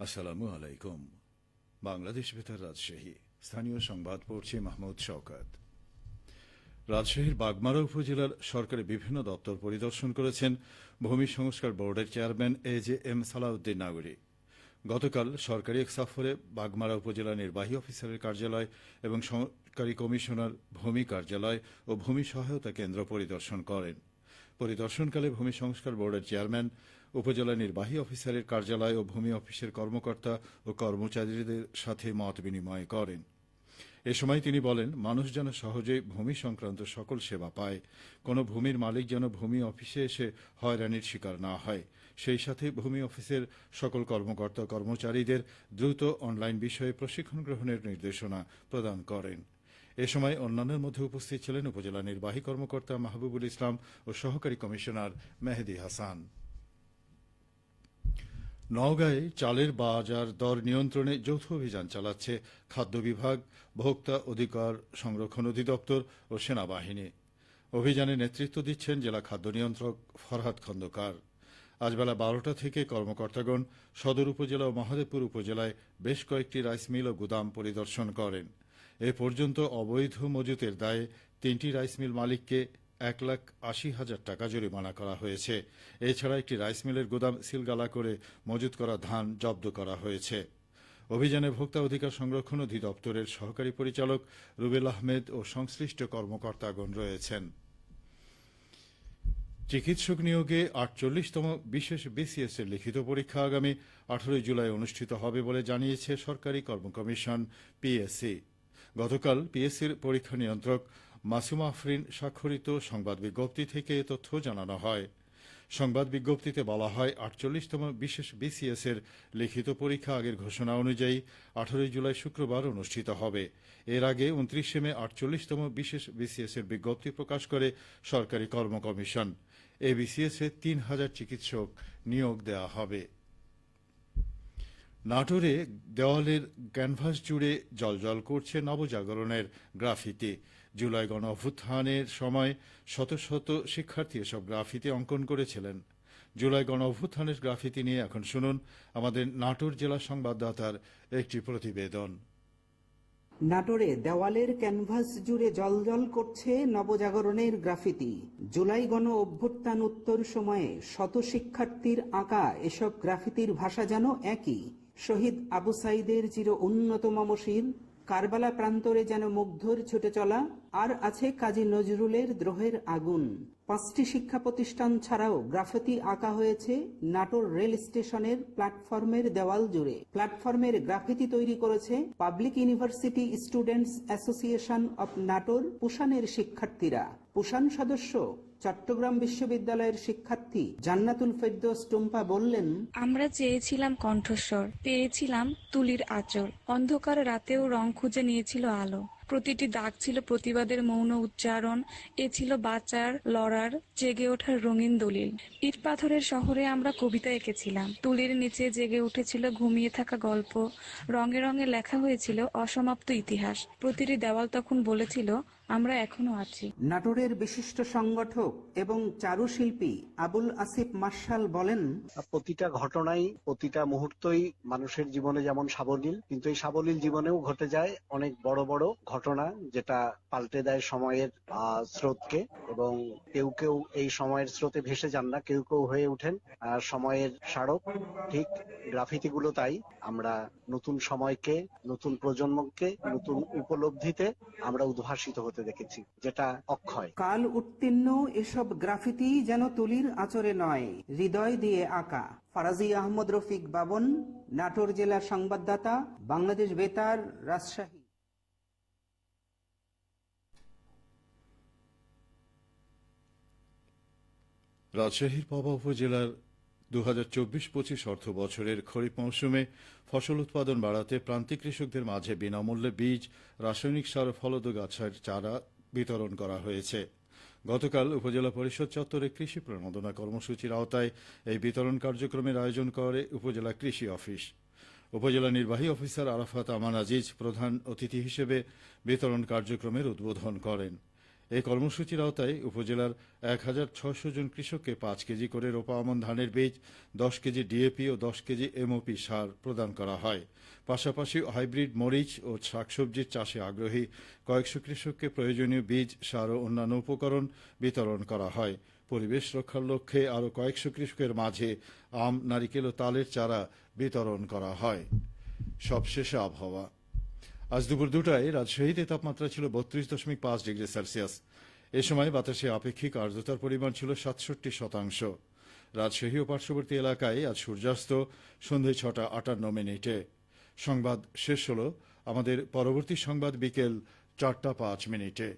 আসসালামু আলাইকুম। বাংলাদেশ বেতার রাজশাহী স্থানীয় সংবাদ পড়ছে মাহমুদ শওকত। রাজশাহীর বাগমারা উপজেলার সরকারি বিভিন্ন দপ্তর পরিদর্শন করেছেন ভূমি সংস্কার বোর্ডের চেয়ারম্যান এ.জে.এম. সালাউদ্দিন নাগরী। গতকাল সরকারি এক সফরে বাগমারা উপজেলা নির্বাহী অফিসারের কার্যালয় এবং সরকারি কমিশনার ভূমি কার্যালয় ও ভূমি সহায়তা কেন্দ্র পরিদর্শন করেন। পরিদর্শনকালে ভূমি সংস্কার বোর্ডের চেয়ারম্যান উপজেলা নির্বাহী অফিসারের কার্যালয় ও ভূমি অফিসের কর্মকর্তা ও কর্মচারীদের সাথে মত বিনিময় করেন। এ সময় তিনি বলেন, মানুষ যেন সহজেই ভূমি সংক্রান্ত সকল সেবা পায়, কোনো ভূমির মালিক যেন ভূমি অফিসে এসে হয়রানির শিকার না হয়। সেই সাথে ভূমি অফিসের সকল কর্মকর্তা কর্মচারীদের দ্রুত অনলাইন বিষয়ে প্রশিক্ষণ গ্রহণের নির্দেশনা প্রদান করেন। এ সময় অন্যান্যের মধ্যে উপস্থিত ছিলেন উপজেলা নির্বাহী কর্মকর্তা মাহবুবুল ইসলাম ও সহকারী কমিশনার মেহেদী হাসান। নওগাঁয়ে চালের বাজার দর নিয়ন্ত্রণে যৌথ অভিযান চালাচ্ছে খাদ্য বিভাগ, ভোক্তা অধিকার সংরক্ষণ অধিদপ্তর ও সেনাবাহিনী। অভিযানে নেতৃত্ব দিচ্ছেন জেলা খাদ্য নিয়ন্ত্রক ফরহাদ খন্দকার। আজ বেলা 12টা থেকে কর্মকর্তাগণ সদর উপজেলা ও মহাদেবপুর উপজেলায় বেশ কয়েকটি রাইস মিল ও গুদাম পরিদর্শন করেন। এ পর্যন্ত অবৈধ মজুতের দায়ে 3টি রাইস মিল মালিককে 1,80,000 টাকা জরিমানা করা হয়েছে। এছাড়া একটি রাইস মিলের গুদাম সিলগালা করে মজুত করা ধান জব্দ করা হয়েছে। অভিযানে ভোক্তা অধিকার সংরক্ষণ অধিদপ্তরের সহকারী পরিচালক রুবেল আহমেদ ও সংশ্লিষ্ট কর্মকর্তাগণ রয়েছেন। চিকিৎসক নিয়োগে 48তম বিশেষ বিসিএস এর লিখিত পরীক্ষা আগামী 18 জুলাই অনুষ্ঠিত হবে বলে জানিয়েছে সরকারি কর্ম কমিশন পিএসসি। গতকাল পিএসসির পরীক্ষা নিয়ন্ত্রক মাসুমা আফরিন স্বাক্ষরিত সংবাদ বিজ্ঞপ্তি থেকে এ তথ্য জানানো হয়। সংবাদ বিজ্ঞপ্তিতে বলা হয়, 48তম বিশেষ বিসিএস এর লিখিত পরীক্ষা আগের ঘোষণা অনুযায়ী 18 জুলাই শুক্রবার অনুষ্ঠিত হবে। এর আগে 29 মে 48তম বিশেষ বিসিএস এর বিজ্ঞপ্তি প্রকাশ করে সরকারি কর্ম কমিশন। এই বিসিএস এ 3,000 চিকিৎসক নিয়োগ দেওয়া হবে। নাটোরে দেওয়ালের ক্যানভাস জুড়ে জ্বলজ্বল করছে নবজাগরণের গ্রাফিতি। জুলাই গণ অভ্যুত্থানের সময় শত শত শিক্ষার্থী এসব গ্রাফিতি অঙ্কন করেছিলেন। জুলাই গণ অভ্যুত্থানের গ্রাফিতি নিয়ে এখন শুনুন আমাদের নাটোর জেলা সংবাদদাতার একটি প্রতিবেদন। নাটোরে দেওয়ালের ক্যানভাস জুড়ে জ্বলজ্বল করছে নবজাগরণের গ্রাফিতি। জুলাই গণ অভ্যুত্থান উত্তর সময়ে শত শিক্ষার্থীর আঁকা এসব গ্রাফিতির ভাষা যেন একই। শহীদ আবু সাইদের চির উন্নত মমশির, কারবালা প্রান্তরে যেন মুগ্ধর ছুটে চলা, আর আছে কাজী নজরুলের দ্রোহের আগুন। 5টি শিক্ষা প্রতিষ্ঠান ছাড়াও গ্রাফিতি আঁকা হয়েছে নাটোর রেল স্টেশনের প্ল্যাটফর্মের দেওয়াল জুড়ে। প্ল্যাটফর্মের গ্রাফিতি তৈরি করেছে public university students association of Natore পুশানের শিক্ষার্থীরা। পুশান সদস্য চট্টগ্রাম বিশ্ববিদ্যালয়ের শিক্ষার্থী জান্নাতুল ফেরদৌস টুম্পা বললেন, আমরা চেয়েছিলাম কণ্ঠস্বর, পেয়েছিলাম তুলির আঁচল। অন্ধকার রাতেও রং খুঁজে নিয়েছিল আলো। প্রতিটি দাগ ছিল প্রতিবাদের মৌন উচ্চারণ। এ ছিল বাঁচার, লড়ার, জেগে ওঠার রঙিন দলিল। ইট পাথরের শহরে আমরা কবিতা এঁকেছিলাম। তুলির নিচে জেগে উঠেছিল ঘুমিয়ে থাকা গল্প। রঙে রঙে লেখা হয়েছিল অসমাপ্ত ইতিহাস। প্রতিটি দেওয়াল তখন বলেছিল, আমরা এখনো আছি। নাটোরের বিশিষ্ট সংগঠক এবং চারুশিল্পী আবুল আসিফ মার্শাল বলেন, প্রতিটা ঘটনাই, প্রতিটা মুহূর্তই মানুষের জীবনে যেমন সাবলীল, কিন্তু এই সাবলীল জীবনেও ঘটে যায় অনেক বড় বড় ঘটনা, যেটা পাল্টে দেয় সময়ের স্রোতকে। এবং কেউ কেউ এই সময়ের স্রোতে ভেসে যান না, কেউ কেউ হয়ে ওঠেন সময়ের স্মারক। ঠিক গ্রাফিতি গুলো তাই। আমরা নতুন সময়কে, নতুন প্রজন্মকে নতুন উপলব্ধিতে আমরা উদ্ভাসিত হতে দেখেছি, যেটা অক্ষয়। কাল উত্তীর্ণ এসব গ্রাফিতি যেন তুলির আঁচড়ে নয়, হৃদয় দিয়ে আঁকা। ফারাজি আহমদ রফিক বাবন, নাটোর জেলার সংবাদদাতা, বাংলাদেশ বেতার, রাজশাহী। রাজশাহীর পাবা উপজেলার 2024-25 অর্থ বছরের খরিফ মৌসুমে ফসল উৎপাদন বাড়াতে প্রান্তিক কৃষকদের মাঝে বিনামূল্যে বীজ, রাসায়নিক সার ও ফলদ গাছের চারা বিতরণ করা হয়েছে। গতকাল উপজেলা পরিষদ চত্বরে কৃষি প্রণোদনা কর্মসূচির আওতায় এই বিতরণ কার্যক্রমের আয়োজন করে উপজেলা কৃষি অফিস। উপজেলা নির্বাহী অফিসার আরাফাত আমান আজিজ প্রধান অতিথি হিসেবে বিতরণ কার্যক্রমের উদ্বোধন করেন। এই কর্মসূচির আওতায় উপজেলার 1,600 জন কৃষককে 5 কেজি করে রোপা আমন ধানের বীজ, 10 কেজি ডিএপি ও 10 কেজি এমওপি সার প্রদান করা হয়। পাশাপাশি হাইব্রিড মরিচ ও শাকসবজির চাষে আগ্রহী কয়েকশো কৃষককে প্রয়োজনীয় বীজ, সার ও অন্যান্য উপকরণ বিতরণ করা হয়। পরিবেশ রক্ষার লক্ষ্যে আরও কয়েকশো কৃষকের মাঝে আম, নারিকেল ও তালের চারা বিতরণ করা হয়। সবশেষে আবহাওয়া। আজ দুপুর 2টায় রাজশাহীতে তাপমাত্রা ছিল 32.5 ডিগ্রি সেলসিয়াস। এ সময় বাতাসে আপেক্ষিক আর্দ্রতার পরিমাণ ছিল 67%। রাজশাহী ও পার্শ্ববর্তী এলাকায় আজ সূর্যাস্ত সন্ধে 6:58। সংবাদ শেষ হল। আমাদের পরবর্তী সংবাদ বিকেল 4:05।